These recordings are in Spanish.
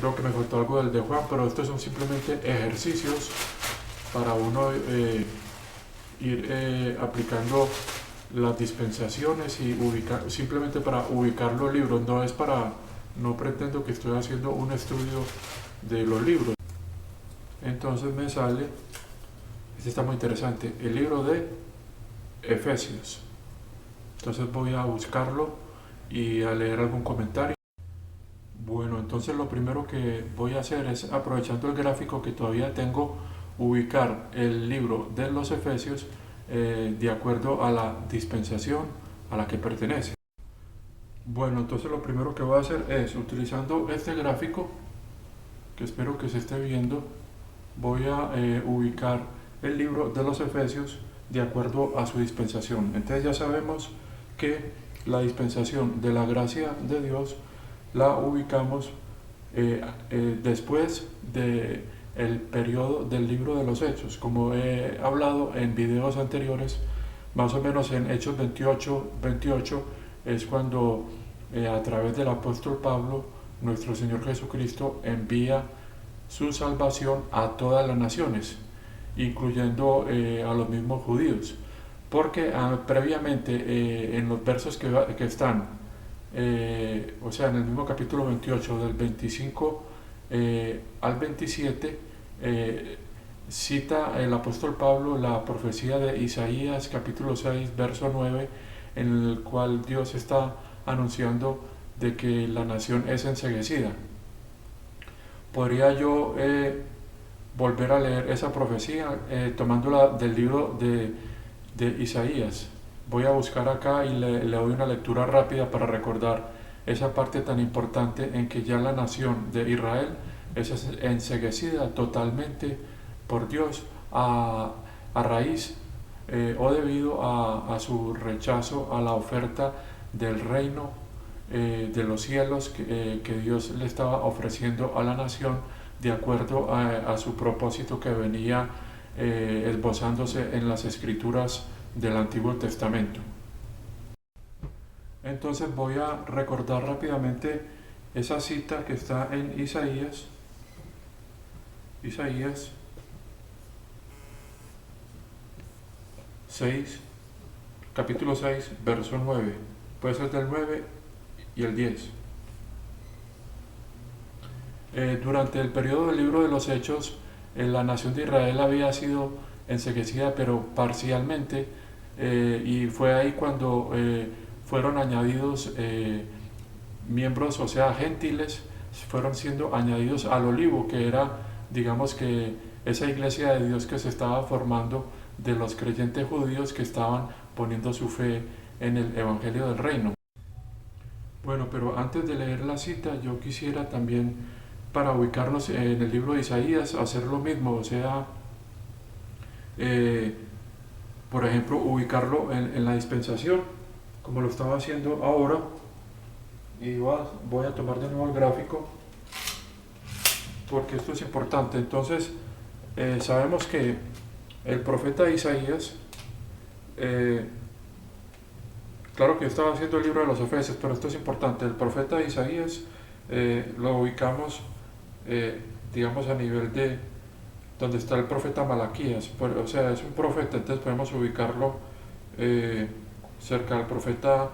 creo que me faltó algo del de Juan, pero estos son simplemente ejercicios para uno ir aplicando las dispensaciones y ubicar, simplemente para ubicar los libros. No pretendo que estoy haciendo un estudio de los libros. Entonces me sale, este está muy interesante, el libro de Efesios. Entonces voy a buscarlo y a leer algún comentario. Bueno, entonces lo primero que voy a hacer es, aprovechando el gráfico que todavía tengo, ubicar el libro de los Efesios de acuerdo a la dispensación a la que pertenece. Bueno, entonces lo primero que voy a hacer es, utilizando este gráfico, que espero que se esté viendo, voy a ubicar el libro de los Efesios de acuerdo a su dispensación. Entonces ya sabemos que la dispensación de la gracia de Dios la ubicamos después del periodo del libro de los Hechos. Como he hablado en videos anteriores, más o menos en Hechos 28 es cuando a través del apóstol Pablo, nuestro Señor Jesucristo envía su salvación a todas las naciones, incluyendo a los mismos judíos, porque previamente en los versos que están, o sea, en el mismo capítulo 28, del 25 al 27, cita el apóstol Pablo la profecía de Isaías capítulo 6, verso 9, en el cual Dios está anunciando de que la nación es enceguecida. Podría yo volver a leer esa profecía tomándola del libro de Isaías. Voy a buscar acá y le doy una lectura rápida para recordar esa parte tan importante en que ya la nación de Israel es enceguecida totalmente por Dios a raíz o debido a su rechazo a la oferta del reino de los cielos que Dios le estaba ofreciendo a la nación de acuerdo a su propósito que venía esbozándose en las escrituras del Antiguo Testamento. Entonces voy a recordar rápidamente esa cita que está en Isaías 6, capítulo 6, verso 9. Puede ser del 9 y el 10. Durante el periodo del libro de los Hechos, la nación de Israel había sido enceguecida, pero parcialmente, y fue ahí cuando fueron añadidos miembros, o sea, gentiles, fueron siendo añadidos al olivo, que era, digamos que, esa iglesia de Dios que se estaba formando de los creyentes judíos que estaban poniendo su fe en el Evangelio del Reino. Bueno, pero antes de leer la cita, yo quisiera también, para ubicarnos en el libro de Isaías, hacer lo mismo, o sea, por ejemplo, ubicarlo en la dispensación, como lo estaba haciendo ahora, y voy a tomar de nuevo el gráfico, porque esto es importante. Entonces, sabemos que el profeta Isaías, claro que yo estaba haciendo el libro de los Efesios, pero esto es importante, el profeta Isaías lo ubicamos, digamos, a nivel de donde está el profeta Malaquías, o sea, es un profeta, entonces podemos ubicarlo cerca del profeta,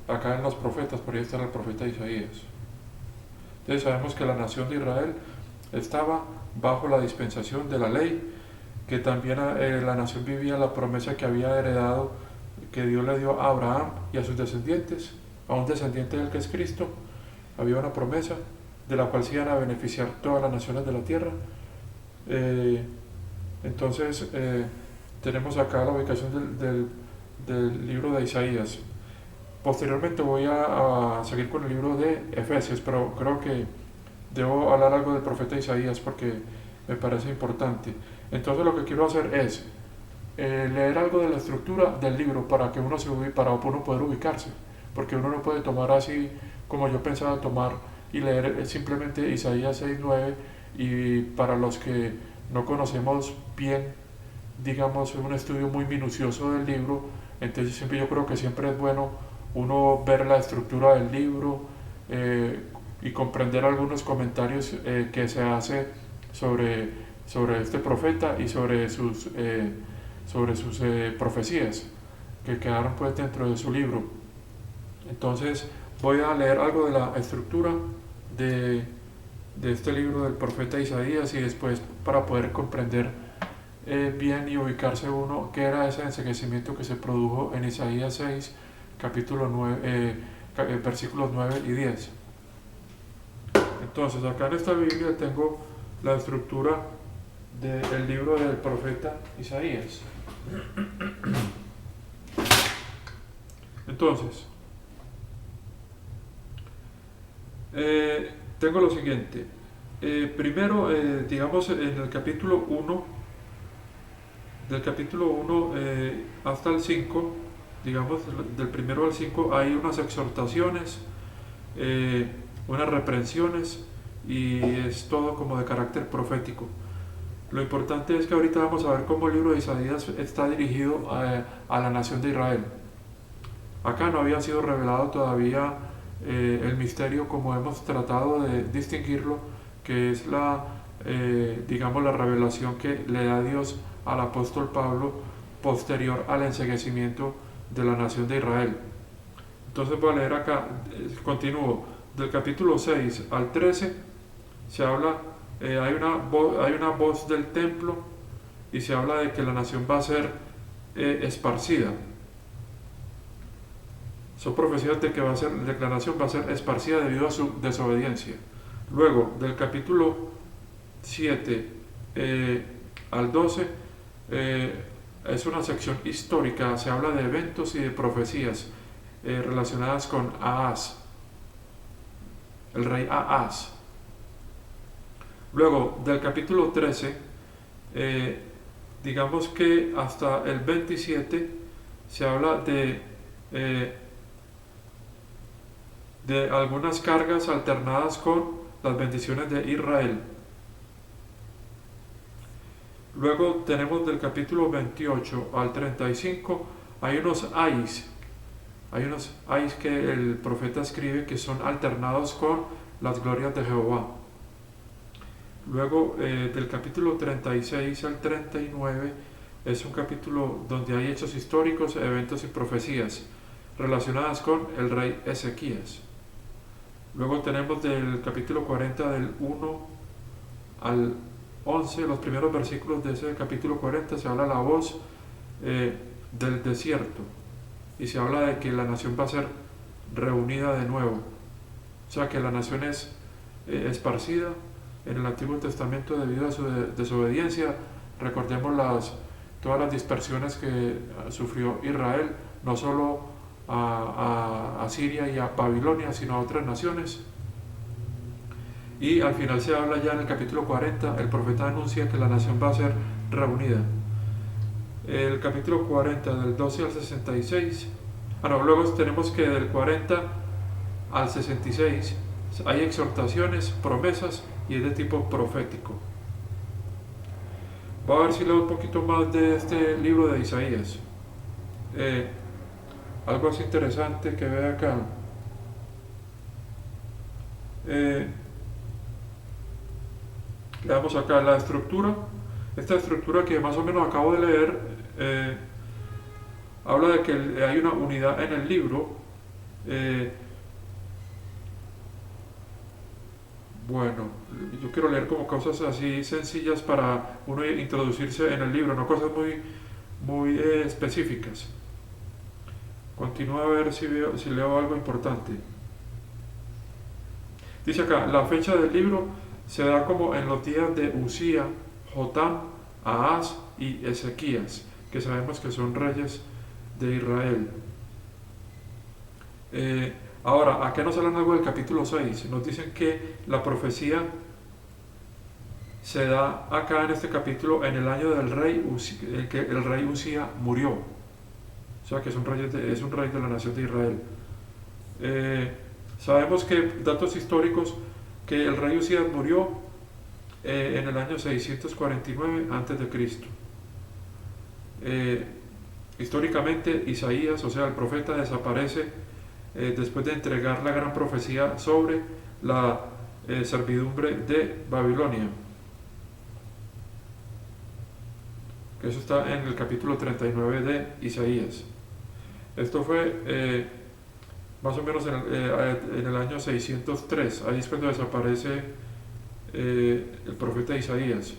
acá en los profetas, por ahí está el profeta Isaías. Entonces sabemos que la nación de Israel estaba bajo la dispensación de la ley, que también la nación vivía la promesa que había heredado, que Dios le dio a Abraham y a sus descendientes, a un descendiente del que es Cristo. Había una promesa de la cual se iban a beneficiar todas las naciones de la tierra. Entonces tenemos acá la ubicación del libro de Isaías. Posteriormente voy a seguir con el libro de Efesios, pero creo que debo hablar algo del profeta Isaías porque me parece importante. Entonces lo que quiero hacer es leer algo de la estructura del libro para que para uno poder ubicarse, porque uno no puede tomar así como yo pensaba tomar y leer simplemente Isaías 6:9, y para los que no conocemos bien, digamos, un estudio muy minucioso del libro, entonces yo creo que siempre es bueno uno ver la estructura del libro, y comprender algunos comentarios que se hace sobre este profeta y sobre sus profecías que quedaron pues dentro de su libro. Entonces voy a leer algo de la estructura de este libro del profeta Isaías, y después, para poder comprender bien y ubicarse uno qué era ese enceguecimiento que se produjo en Isaías 6, capítulo 9, versículos 9 y 10. Entonces, acá en esta Biblia tengo la estructura del libro del profeta Isaías. Entonces, tengo lo siguiente. Primero, digamos, en el capítulo 1, del capítulo 1 hasta el 5, digamos, del primero al 5, hay unas exhortaciones, unas reprensiones, y es todo como de carácter profético. Lo importante es que ahorita vamos a ver cómo el libro de Isaías está dirigido a la nación de Israel. Acá no había sido revelado todavía el misterio como hemos tratado de distinguirlo, que es digamos, la revelación que le da Dios al apóstol Pablo posterior al enceguecimiento de la nación de Israel. Entonces voy a leer acá, continúo, del capítulo 6 al 13, se habla, hay una voz del templo, y se habla de que la nación va a ser esparcida. Son profecías de que la nación va a ser esparcida debido a su desobediencia. Luego, del capítulo 7 al 12, es una sección histórica, se habla de eventos y de profecías relacionadas con Ahaz, el rey Ahaz. Luego, del capítulo 13, digamos que hasta el 27, se habla de algunas cargas alternadas con las bendiciones de Israel. Luego tenemos del capítulo 28 al 35, hay unos ayes que el profeta escribe, que son alternados con las glorias de Jehová. Luego del capítulo 36 al 39 es un capítulo donde hay hechos históricos, eventos y profecías relacionadas con el rey Ezequías. Luego tenemos del capítulo 40 del 1 al 11, los primeros versículos de ese capítulo 40, se habla la voz del desierto, y se habla de que la nación va a ser reunida de nuevo. O sea que la nación es esparcida en el Antiguo Testamento debido a su desobediencia. Recordemos todas las dispersiones que sufrió Israel, no solo a Siria y a Babilonia, sino a otras naciones. Y al final se habla ya en el capítulo 40, el profeta anuncia que la nación va a ser reunida. El capítulo 40 del 12 al 66, luego tenemos que del 40 al 66 hay exhortaciones, promesas, y es de tipo profético. Voy a ver si leo un poquito más de este libro de Isaías. Algo así interesante que ve acá. Veamos acá la estructura. Esta estructura que más o menos acabo de leer habla de que hay una unidad en el libro. Bueno, yo quiero leer como cosas así sencillas para uno introducirse en el libro, no cosas muy específicas. Continúo a ver si leo algo importante. Dice acá, la fecha del libro se da como en los días de Uzía, Jotam, Ahaz y Ezequías, que sabemos que son reyes de Israel. Ahora, acá nos hablan algo del capítulo 6, nos dicen que la profecía se da acá en este capítulo en el año del rey Uzía, que el rey Uzía murió. O sea que es un rey de la nación de Israel. Sabemos que, datos históricos, que el rey Uzías murió en el año 649 a.C. Históricamente Isaías, o sea el profeta, desaparece después de entregar la gran profecía sobre la servidumbre de Babilonia. Que eso está en el capítulo 39 de Isaías. Esto fue más o menos en el año 603. Ahí es cuando desaparece el profeta Isaías.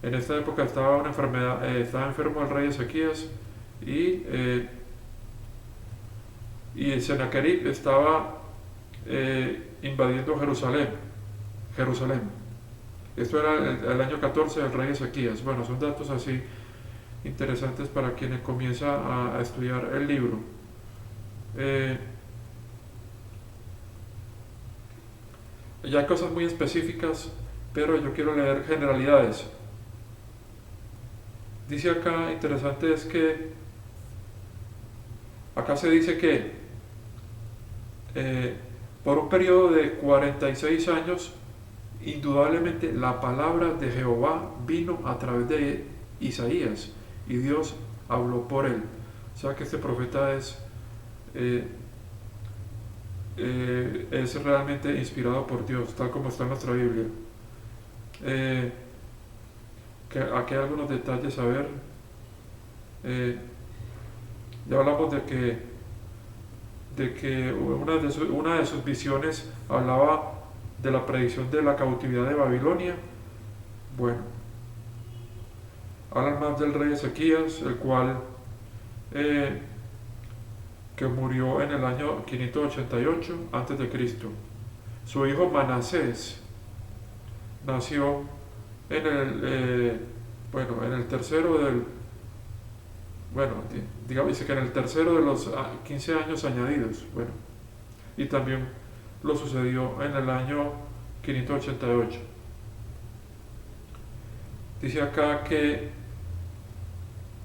En esta época estaba una enfermedad, estaba enfermo el rey Ezequías y Sennacherib estaba invadiendo Jerusalén. Esto era el año 14 del rey Ezequías. Bueno, son datos así interesantes para quienes comienza a estudiar el libro. Ya hay cosas muy específicas, pero yo quiero leer generalidades. Dice acá, interesante es que acá se dice que por un periodo de 46 años, indudablemente la palabra de Jehová vino a través de Isaías y Dios habló por él. O sea que este profeta es realmente inspirado por Dios, tal como está en nuestra Biblia. Aquí hay algunos detalles a ver. Ya hablamos de que una de sus visiones hablaba de la predicción de la cautividad de Babilonia. Bueno, hablan más del rey Ezequías, el cual que murió en el año 588 a.C. Su hijo Manasés nació en el tercero dice que en el tercero de los 15 años añadidos. Bueno, y también lo sucedió en el año 588. Dice acá que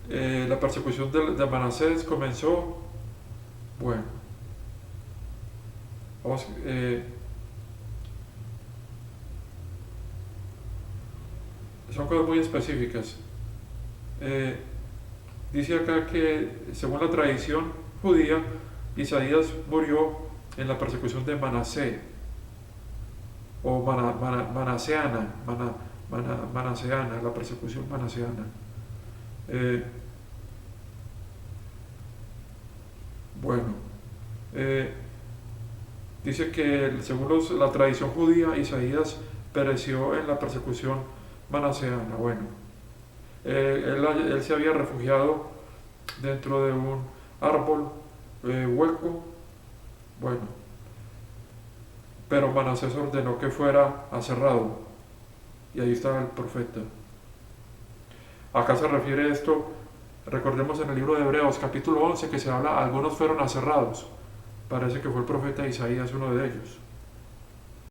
la persecución de Manasés comenzó. Bueno, vamos, son cosas muy específicas. Dice acá que según la tradición judía, Isaías murió en la persecución de Manasé o manaseana, la persecución manaseana. Dice que según la tradición judía, Isaías pereció en la persecución manaseana. Bueno, él se había refugiado dentro de un árbol hueco. Bueno, pero Manasés ordenó que fuera aserrado, y ahí está el profeta. Acá se refiere esto, recordemos en el libro de Hebreos capítulo 11 que se habla, algunos fueron aserrados. Parece que fue el profeta Isaías uno de ellos.